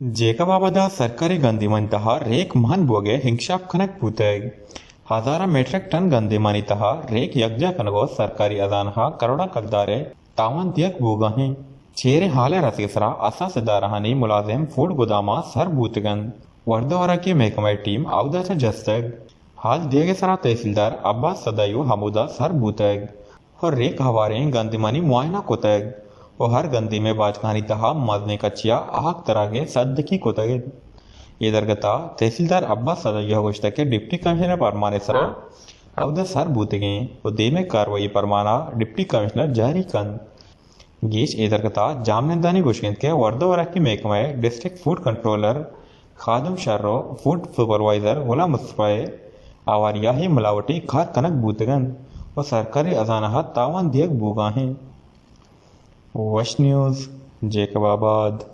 ಜೇಕಬಾಬಾದ ಸರ್ಕಾರಿ ಗಂದಿಮಂತಹ ರೇಕ್ ಮಹನ್ ಬೋಗೆ ಹಿಂಕ್ಷಾಪ್ ಖನಕ್ ಭೂತೆಗ್ हजारा metric ton गंदीमानी तहा rake यज्ञा कनगो सरकारी अदानहा करोड़ा कगदारे तावन दियक बूगा हैं चेरे हाले रसीसरा असा सिदारहानी मुलाजिम फूड गुदामा सर बूतगन वर्दवारा की महकमा टीम आवदाचा जस्तग हाल दिए सरा तहसीलदार अब्बास सदायु हमुदा सर बूतग और रेक हवारे गंदीमानी मुआयना कोतग और हर गंदी में बाजखानी तहा मजने कचिया आग तरह के सद की कोतग ಎದರ್ಗತಾ ತಹಸೀಲ್ದಾರ್ ಅಬ್ಬಾಸ್ ಸದಯ್ಯ ಹೊಷ್ಟಕ್ಕೆ ಡಿಪ್ಟಿ ಕಮಿಷನರ್ परमाने सर अवदा सर बूतगे और दे में कार्रवाई परमाना डिप्टी कमिश्नर जारी कन गेश एदरगता जामनदानी गुशगिंद के वर्दवरा की महकमे डिस्ट्रिक्ट फूड कंट्रोलर खादम शर्रो फूड सुपरवाइजर होला मुस्तफाए आवारिया ही मिलावटी खाद कनक बूतगन और सरकारी अजानहा तावन दियक बूगा हैं वश न्यूज़ जेकबाबाद।